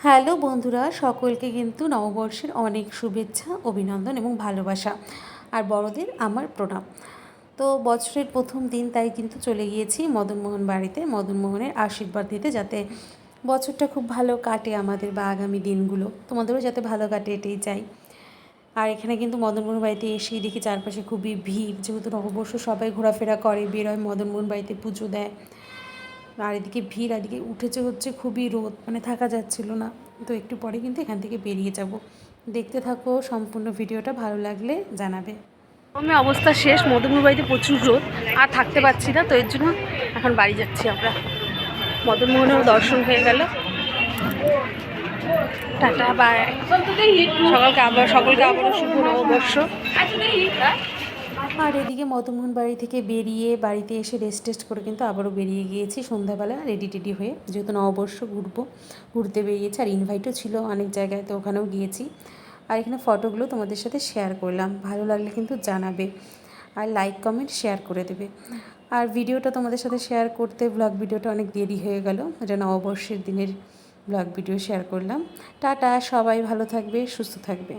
Hello বন্ধুরা, সকলকে কিন্তু নববর্ষের অনেক শুভেচ্ছা, অভিনন্দন এবং ভালোবাসা। আর বড়দের আমার প্রণাম। তো বছরের প্রথম দিন তাই কিন্তু চলে গিয়েছি মদনমোহন বাড়িতে, মদনমোহনের আশীর্বাদ নিতে, যাতে বছরটা খুব ভালো কাটে আমাদের বা আগামী দিনগুলো তোমাদেরও যাতে ভালো কাটে, এটাই চাই। আর এখানে কিন্তু মদনমোহন বাড়িতে এসেই দেখি চারপাশে খুবই ভিড়, যেহেতু নববর্ষ সবাই ঘোরাফেরা করে, বেরোয় মদনমোহন বাড়িতে পুজো দেয়। আর এদিকে ভিড়, এদিকে উঠেছে হচ্ছে খুবই রোদ, মানে থাকা যাচ্ছিল না। তো একটু পরে কিন্তু এখান থেকে বেরিয়ে যাব। দেখতে থাকো সম্পূর্ণ ভিডিওটা, ভালো লাগলে জানাবে। আমি অবস্থা শেষ, মদনমোহন বাড়িতে প্রচুর রোদ, আর থাকতে পারছি না, তো এর জন্য এখন বাড়ি যাচ্ছি আমরা। মদনমোহনেরও দর্শন হয়ে গেল। Tata bye. সকলকে আবারও শুভ নববর্ষ। আর এদিকে মদনমোহন বাড়ি থেকে বেরিয়ে বাড়িতে এসে রেস্ট করে কিন্তু আবারও বেরিয়ে গিয়েছি সন্ধ্যাবেলা রেডি টেডি হয়ে, যেহেতু নববর্ষ ঘুরতে বেরিয়েছি। আর ইনভাইটও ছিল অনেক জায়গায়, তো ওখানেও গিয়েছি। আর এখানে ফটোগুলো তোমাদের সাথে শেয়ার করলাম, ভালো লাগলে কিন্তু জানাবে, আর লাইক কমেন্ট শেয়ার করে দেবে। আর ভিডিওটা তোমাদের সাথে শেয়ার করতে ব্লগ ভিডিওটা অনেক দেরি হয়ে গেল, এটা নববর্ষের দিনের ব্লগ ভিডিও শেয়ার করলাম। টাটা, সবাই ভালো থাকবে, সুস্থ থাকবে।